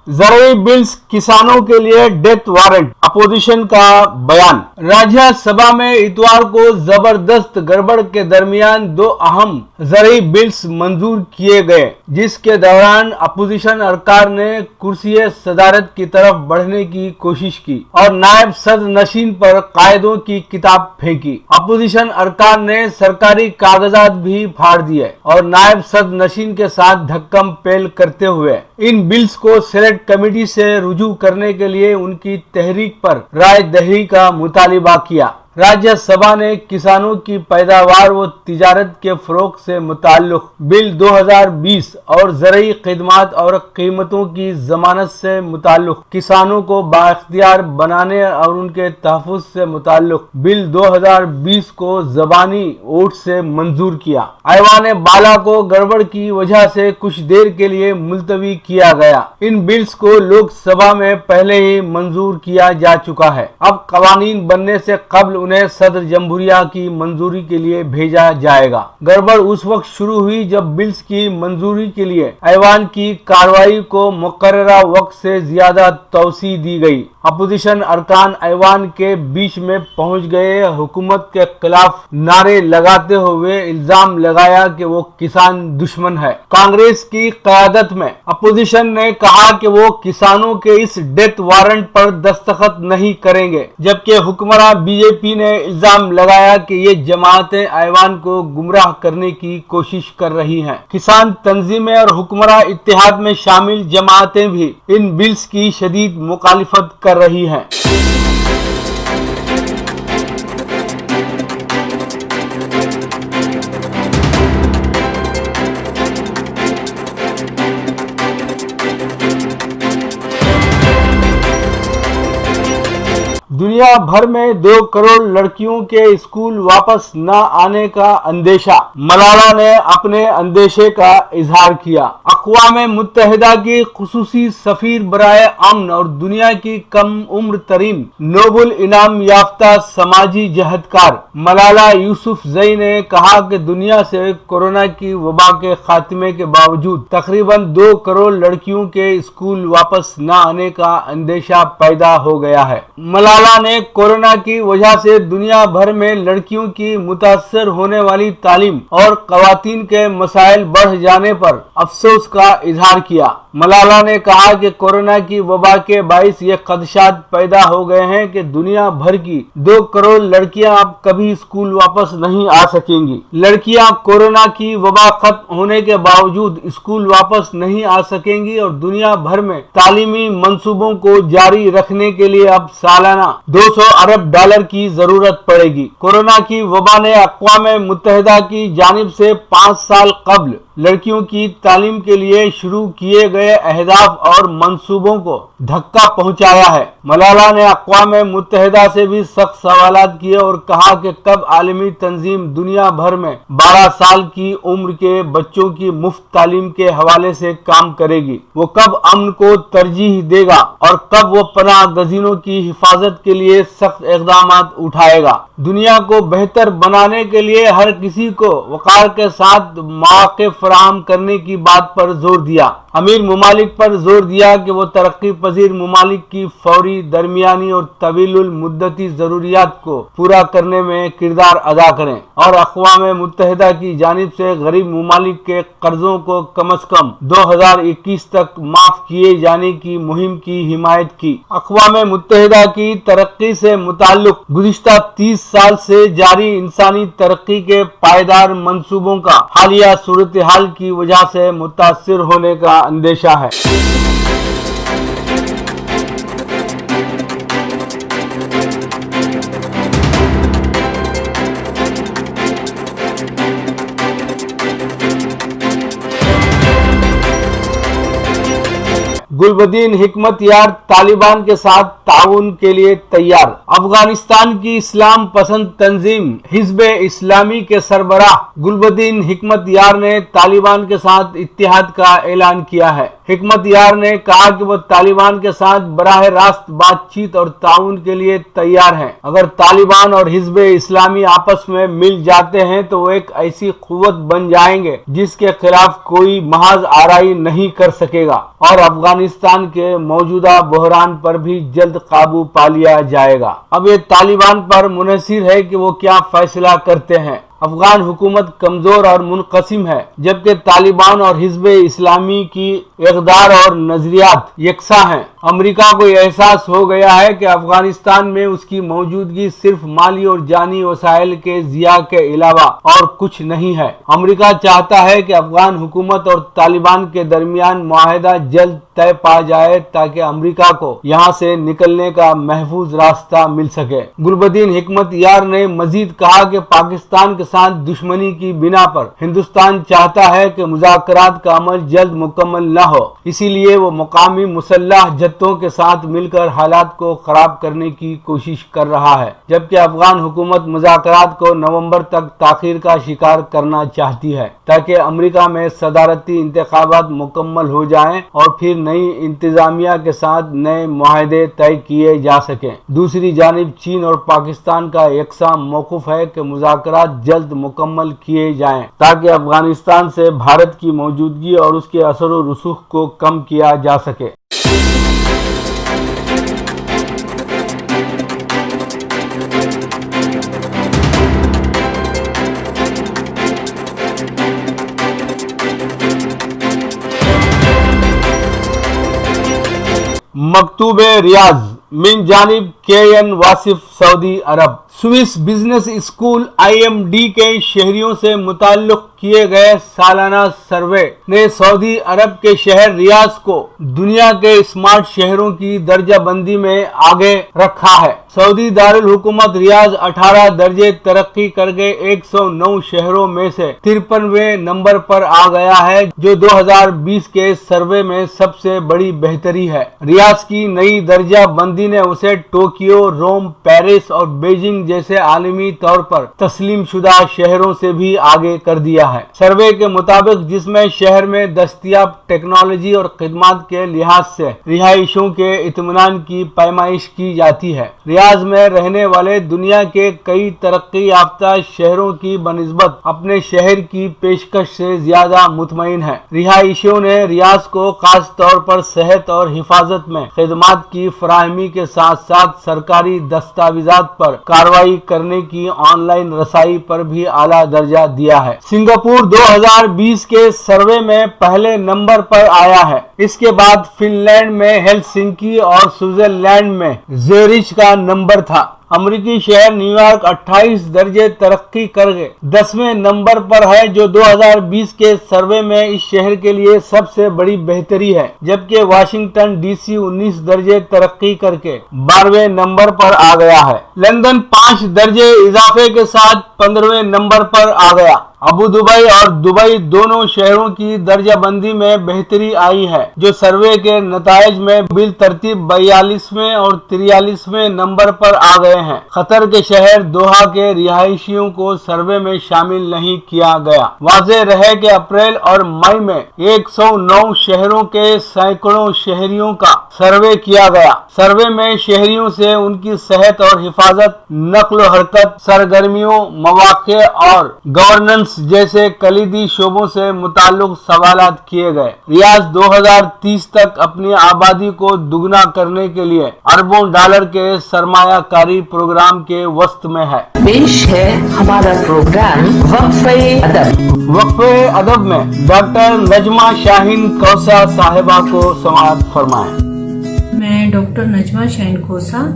زرعی بلز किसानों के लिए डेथ वारंट, अपोजिशन का बयान। राज्यसभा में इतवार को जबरदस्त गड़बड़ के दरमियान दो अहम ज़रई बिल्स मंजूर किए गए, जिसके दौरान अपोजिशन अरकान ने कुर्सी सदारत की तरफ बढ़ने की कोशिश की और नायब सदर नशीन पर कायदों की किताब फेंकी। अपोजिशन अरकान ने सरकारी कागजात भी फाड़ दिए और नायब सदर नशीन के साथ धक्कम पेल करते हुए इन बिल्स को सेलेक्ट कमेटी से रुजू करने के लिए उनकी तहरीक पर राय दही का मुतालिबा किया। राज्यसभा ने किसानों की पैदावार व तिजारत के फरोग से मुताल्लिक बिल 2020 और ज़रई खिदमात और कीमतों की जमानत से मुताल्लिक किसानों को बाइख्तियार बनाने और उनके तहफ़्फ़ुज़ से मुताल्लिक बिल 2020 को ज़बानी वोट से मंजूर किया। ऐवान बाला को गड़बड़ की वजह से कुछ देर के लिए मुलतवी किया गया। इन बिल्स को लोकसभा में पहले ही मंजूर किया जा चुका है। अब कवानीन बनने से कबल उन्हें सदर जमहूरिया की मंजूरी के लिए भेजा जाएगा। गड़बड़ उस वक्त शुरू हुई जब बिल्स की मंजूरी के लिए ऐवान की कार्रवाई को मुकर्ररा वक्त से ज्यादा तौसी दी गई। अपोजिशन अरकान ऐवान के बीच में पहुंच गए, हुकूमत के खिलाफ नारे लगाते हुए इल्जाम लगाया कि वो किसान दुश्मन है। कांग्रेस की क़यादत में अपोजिशन ने कहा कि वो किसानों के इस डेथ वारंट पर दस्तखत नहीं करेंगे, जबकि हुक्मरान बीजेपी ने इल्जाम लगाया कि ये जमातें ऐवान को गुमराह करने की कोशिश कर रही हैं। किसान तंजीमें और हुक्मरान इत्तेहाद में शामिल जमातें भी इन बिल्स की शदीद मुखालिफत कर रही हैं। दुनिया भर में 2 करोड़ लड़कियों के स्कूल वापस न आने का अंदेशा। मलाला ने अपने अंदेशे का इजहार किया। अक़वाम मुत्तहिदा की खुसूसी सफीर बराए अमन और दुनिया की कम उम्र तरीन नोबल इनाम याफ्ता समाजी जहदकार मलाला यूसुफजई ने कहा कि दुनिया से कोरोना की वबा के खात्मे के बावजूद तकरीबन 2 करोड़ लड़कियों के स्कूल वापस न आने का अंदेशा पैदा हो गया है। मलाला ने कोरोना की वजह से दुनिया भर में लड़कियों की मुतासर होने वाली तालीम और ख़वातीन के मसाइल बढ़ जाने पर अफसोस का इजहार किया। मलाला ने कहा कि कोरोना की वबा के बाइस ये खदशात पैदा हो गए हैं कि दुनिया भर की 2 करोड़ लड़कियां अब कभी स्कूल वापस नहीं आ सकेंगी। लड़कियां कोरोना की वबा खत्म होने के बावजूद स्कूल वापस नहीं आ सकेंगी और दुनिया भर में तालीमी मंसूबों को जारी रखने के लिए अब सालाना 200 अरब डॉलर की जरूरत पड़ेगी। कोरोना की वबा ने अक़वाम मुत्तहिदा की जानिब से 5 साल कबल लड़कियों की तालीम के लिए शुरू किए गए अहदाफ और मंसूबों को धक्का पहुंचाया है। मलाला ने अक़वाम मुत्तहिदा से भी सख्त सवालात किए और कहा कि कब आलमी तंजीम दुनिया भर में 12 साल की उम्र के बच्चों की मुफ्त तालीम के हवाले से काम करेगी, वो कब अमन को तरजीह देगा और कब वो पनाह गजीनों की हिफाजत के लिए सख्त इक़दामात उठाएगा। दुनिया को बेहतर बनाने के लिए हर किसी को वक़ार के साथ मौक़े फराहम करने की बात पर जोर दिया। अमीर मुमालिक पर जोर दिया कि वो तरक्की पजीर मुमालिक की फौरी, दरमियानी और तवीलुल मुद्दती ज़रूरियात को पूरा करने में किरदार अदा करें और अक़वाम मुत्तहिदा की जानिब से गरीब मुमालिक के कर्जों को कम अज़ कम 2021 तक माफ़ किए जाने की मुहिम की हिमायत की। अक़वाम मुत्तहिदा की तरक्की से मुताल्लिक़ गुज़िश्ता 30 साल से जारी इंसानी तरक्की के पायदार मंसूबों का हालिया सूरत हाल की वजह से मुतासिर होने का अंदेशा है। गुलबदीन हिकमत यार तालिबान के साथ ताउन के लिए तैयार। अफगानिस्तान की इस्लाम पसंद तंजीम हिज़्ब इस्लामी के सरबराह गुलबदीन हिकमत यार ने तालिबान के साथ इत्तेहाद का ऐलान किया है। हिकमत यार ने कहा कि वो तालिबान के साथ बराह रास्त बातचीत और ताउन के लिए तैयार हैं। अगर तालिबान और हिज़्ब इस्लामी आपस में मिल जाते हैं तो वो एक ऐसी कुव्वत बन जाएंगे जिसके खिलाफ कोई महज आराई नहीं कर सकेगा और अफगानिस्तान افغانستان کے موجودہ بحران پر بھی جلد قابو پا لیا جائے گا۔ اب یہ طالبان پر منحصر ہے کہ وہ کیا فیصلہ کرتے ہیں۔ افغان حکومت کمزور اور منقسم ہے، جبکہ طالبان اور حزب اسلامی کی اقدار اور نظریات یکساں ہیں۔ امریکہ کو یہ احساس ہو گیا ہے کہ افغانستان میں اس کی موجودگی صرف مالی اور جانی وسائل کے ضیاع کے علاوہ اور کچھ نہیں ہے۔ امریکہ چاہتا ہے کہ افغان حکومت اور طالبان کے درمیان معاہدہ جلد طے پا جائے تاکہ امریکہ کو یہاں سے نکلنے کا محفوظ راستہ مل سکے۔ گلبدین حکمت یار نے مزید کہا کہ پاکستان کے ساتھ دشمنی کی بنا پر ہندوستان چاہتا ہے کہ مذاکرات کا عمل جلد مکمل نہ ہو، اسی لیے وہ مقامی مسلح جتھوں کے ساتھ مل کر حالات کو خراب کرنے کی کوشش کر رہا ہے، جبکہ افغان حکومت مذاکرات کو نومبر تک تاخیر کا شکار کرنا چاہتی ہے تاکہ امریکہ میں صدارتی انتخابات مکمل ہو جائیں اور پھر نئی انتظامیہ کے ساتھ نئے معاہدے طے کیے جا سکیں۔ دوسری جانب چین اور پاکستان کا یکساں موقف ہے کہ مذاکرات جلد مکمل کیے جائیں تاکہ افغانستان سے بھارت کی موجودگی اور اس کے اثر و رسوخ کو کم کیا جا سکے۔ مکتوب ریاض من جانب کے واصف سعودی عرب۔ سوئس بزنس اسکول IMD کے شہریوں سے متعلق کیے گئے سالانہ سروے نے سعودی عرب کے شہر ریاض کو دنیا کے اسمارٹ شہروں کی درجہ بندی میں آگے رکھا ہے۔ سعودی دارالحکومت ریاض 18 درجے ترقی کر کے 109 شہروں میں سے 53ویں نمبر پر آ گیا ہے، جو 2020 کے سروے میں سب سے بڑی بہتری ہے۔ ریاض کی نئی درجہ بندی نے اسے ٹوکیو، روم، پیرس اور بیجنگ جیسے عالمی طور پر تسلیم شدہ شہروں سے بھی آگے کر دیا ہے۔ سروے کے مطابق، جس میں شہر میں دستیاب ٹیکنالوجی اور خدمات کے لحاظ سے رہائشیوں کے اطمینان کی پیمائش کی جاتی ہے، ریاض میں رہنے والے دنیا کے کئی ترقی یافتہ شہروں کی بنسبت اپنے شہر کی پیشکش سے زیادہ مطمئن ہیں۔ رہائشیوں نے ریاض کو خاص طور پر صحت اور حفاظت میں خدمات کی فراہمی کے ساتھ ساتھ سرکاری دستاویزات پر کارروائی کرنے کی آن لائن رسائی پر بھی اعلیٰ درجہ دیا ہے۔ سنگاپور 2020 کے سروے میں پہلے نمبر پر آیا ہے۔ اس کے بعد فن لینڈ میں ہیلسنکی اور سوئٹزرلینڈ میں زیورچ کا نمبر تھا۔ امریکی شہر نیو یارک 28 درجے ترقی کر کے 10ویں نمبر پر ہے، جو 2020 کے سروے میں اس شہر کے لیے سب سے بڑی بہتری ہے، جبکہ واشنگٹن DC 19 درجے ترقی کر کے 12ویں نمبر پر آ گیا ہے۔ لندن 5 درجے اضافے کے ساتھ 15ویں نمبر پر آ گیا۔ ابو دبئی اور دبئی دونوں شہروں کی درجہ بندی میں بہتری آئی ہے، جو سروے کے نتائج میں بالترتیب 42ویں اور 43ویں نمبر پر آ گئے ہیں۔ قطر کے شہر دوحہ کے رہائشیوں کو سروے میں شامل نہیں کیا گیا۔ واضح رہے کہ اپریل اور مئی میں 109 شہروں کے سینکڑوں شہریوں کا سروے کیا گیا۔ سروے میں شہریوں سے ان کی صحت اور حفاظت، نقل و حرکت، سرگرمیوں، مواقع اور گورننس جیسے کلیدی شعبوں سے متعلق سوالات کیے گئے۔ ریاض 2030 تک اپنی آبادی کو دگنا کرنے کے لیے اربوں ڈالر کے سرمایہ کاری پروگرام کے وسط میں ہے۔ پیش ہے ہمارا پروگرام وقفہ ادب۔ وقفہ ادب میں ڈاکٹر نجمہ شاہین کوسہ صاحبہ کو سماعت فرمائیں۔ میں ڈاکٹر نجمہ شاہین کوسہ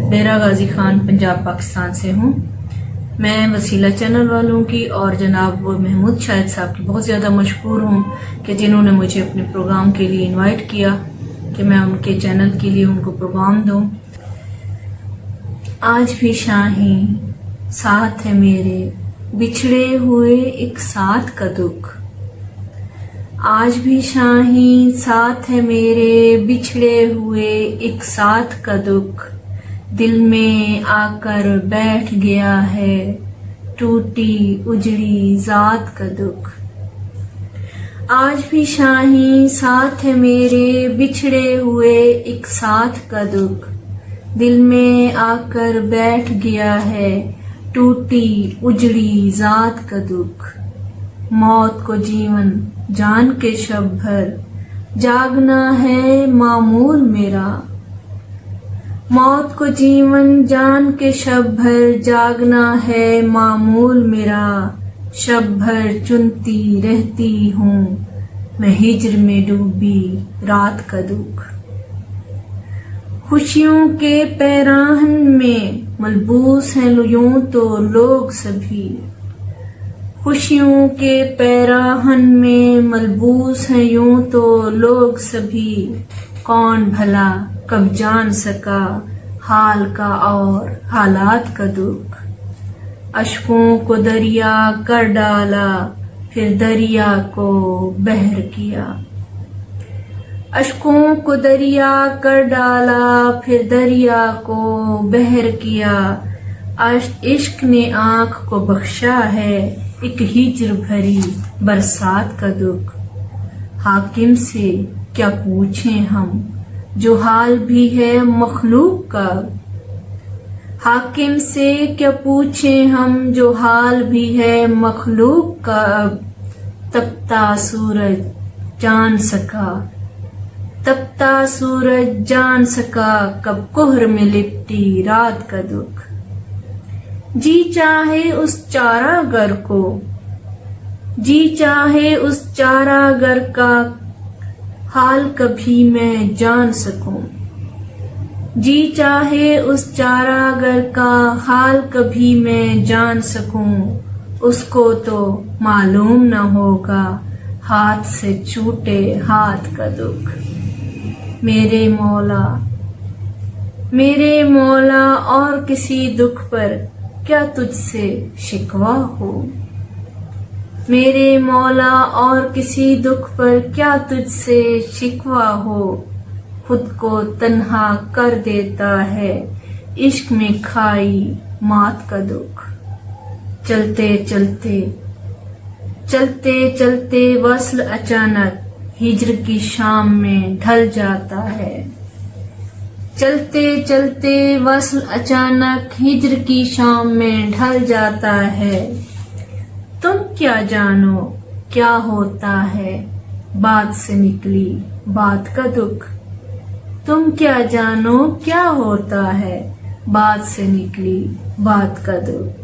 ڈیرہ غازی خان پنجاب پاکستان سے ہوں۔ میں وسیلہ چینل والوں کی اور جناب محمود شاہد صاحب کی بہت زیادہ مشکور ہوں کہ جنہوں نے مجھے اپنے پروگرام کے لیے انوائٹ کیا کہ میں ان کے چینل کے لیے ان کو پروگرام دوں۔ آج بھی شاہیں ساتھ ہے میرے بچھڑے ہوئے ایک ساتھ کا دکھ، آج بھی شاہیں ساتھ ہے میرے بچھڑے ہوئے ایک ساتھ کا دکھ، دل میں آ کر بیٹھ گیا ہے ٹوٹی اجڑی ذات کا دکھ۔ آج بھی شاہیں ساتھ ہے میرے بچھڑے ہوئے ایک ساتھ کا دکھ، دل میں آ کر بیٹھ گیا ہے ٹوٹی اجڑی ذات کا دکھ۔ موت کو جیون جان کے شب بھر जागना है मामूल मेरा। मौत को जीवन जान के शब भर जागना है मामूल मेरा। शब भर चुनती रहती हूँ मैं हिज्र में डूबी रात का दुख। खुशियों के पैराहन में मलबूस हैं यूं तो लोग सभी। खुशियों के पैराहन में मलबूस हैं यूं तो लोग सभी। कौन भला कब जान सका हाल का और हालात का दुख। अश्कों को दरिया कर डाला फिर दरिया को बहर किया। अश्कों को दरिया कर डाला फिर दरिया को बहर किया। इश्क ने आँख को बख्शा है एक हिज्र भरी बरसात का दुख। हाकिम से क्या पूछें हम जो हाल भी है मखलूक का। हाकिम से क्या पूछें हम जो हाल भी है मखलूक का। अब तपता सूरज जान सका तपता सूरज जान सका कब कोहर में लिपटी रात का दुख। जी चाहे उस चारागर को जी चाहे उस चारागर का हाल कभी मैं जान सकूं। जी चाहे उस चारागर का हाल कभी मैं जान सकूं। उसको तो मालूम न होगा हाथ से छूटे हाथ का दुख। मेरे मौला और किसी दुख पर क्या तुझसे शिकवा हो। मेरे मौला और किसी दुख पर क्या तुझसे शिकवा हो। खुद को तन्हा कर देता है इश्क में खाई मात का दुख। चलते चलते चलते चलते वस्ल अचानक हिज्र की शाम में ढल जाता है। चलते चलते वस्ल अचानक हिज्र की शाम में ढल जाता है। तुम क्या जानो क्या होता है बात से निकली बात का दुख। तुम क्या जानो क्या होता है बात से निकली बात का दुख।